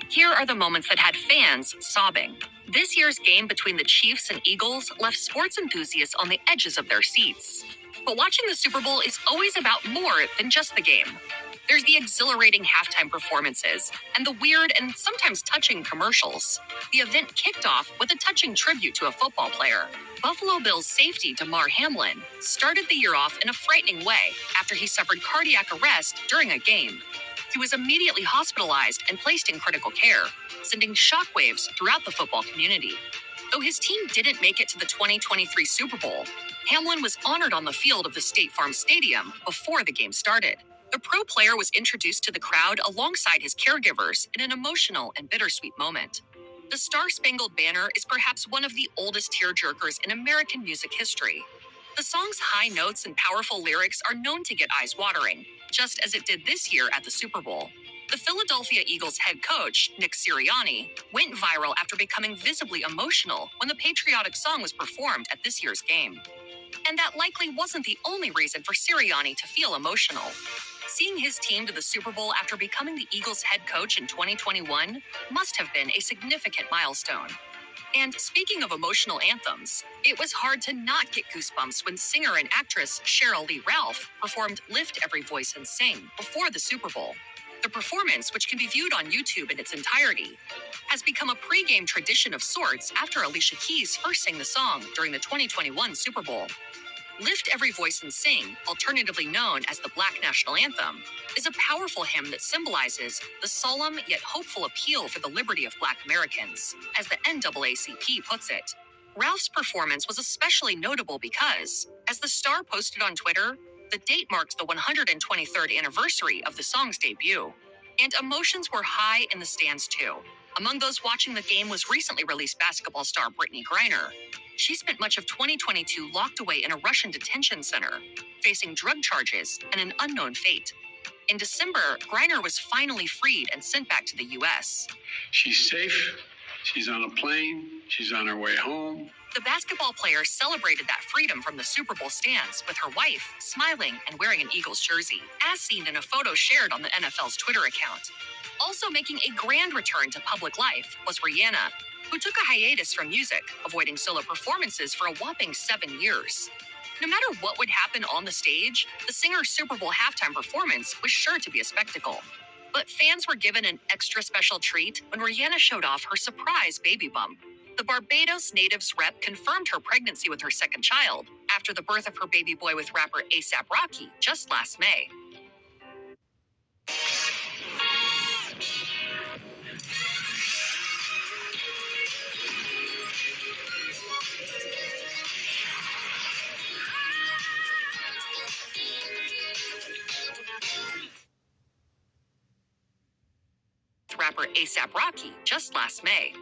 Here are the moments that had fans sobbing. This year's game between the Chiefs and Eagles left sports enthusiasts on the edges of their seats. But watching the Super Bowl is always about more than just the game. There's the exhilarating halftime performances and the weird and sometimes touching commercials. The event kicked off with a touching tribute to a football player. Buffalo Bills safety Damar Hamlin started the year off in a frightening way after he suffered cardiac arrest during a game. He was immediately hospitalized and placed in critical care, sending shockwaves throughout the football community. Though his team didn't make it to the 2023 Super Bowl, Hamlin was honored on the field of the State Farm Stadium before the game started. The pro player was introduced to the crowd alongside his caregivers in an emotional and bittersweet moment. The Star-Spangled Banner is perhaps one of the oldest tearjerkers in American music history. The song's high notes and powerful lyrics are known to get eyes watering, just as it did this year at the Super Bowl. The Philadelphia Eagles head coach, Nick Sirianni, went viral after becoming visibly emotional when the patriotic song was performed at this year's game. And that likely wasn't the only reason for Sirianni to feel emotional. Seeing his team to the Super Bowl after becoming the Eagles head coach in 2021 must have been a significant milestone. And speaking of emotional anthems, it was hard to not get goosebumps when singer and actress Cheryl Lee Ralph performed Lift Every Voice and Sing before the Super Bowl. The performance, which can be viewed on YouTube in its entirety, has become a pre-game tradition of sorts after Alicia Keys first sang the song during the 2021 Super Bowl. Lift Every Voice and Sing, alternatively known as the Black National Anthem, is a powerful hymn that symbolizes the solemn yet hopeful appeal for the liberty of Black Americans, as the NAACP puts it. Ralph's performance was especially notable because, as the star posted on Twitter, the date marked the 123rd anniversary of the song's debut, and emotions were high in the stands too. Among those watching the game was recently released basketball star Brittany Griner. She spent much of 2022 locked away in a Russian detention center, facing drug charges and an unknown fate. In December, Griner was finally freed and sent back to the U.S. She's safe. She's on a plane. She's on her way home. The basketball player celebrated that freedom from the Super Bowl stands with her wife smiling and wearing an Eagles jersey, as seen in a photo shared on the NFL's Twitter account. Also making a grand return to public life was Rihanna, who took a hiatus from music, avoiding solo performances for a whopping 7 years. No matter what would happen on the stage, the singer's Super Bowl halftime performance was sure to be a spectacle. But fans were given an extra special treat when Rihanna showed off her surprise baby bump. The Barbados native's rep confirmed her pregnancy with her second child after the birth of her baby boy with rapper A$AP Rocky just last May. Rapper A$AP Rocky just last May.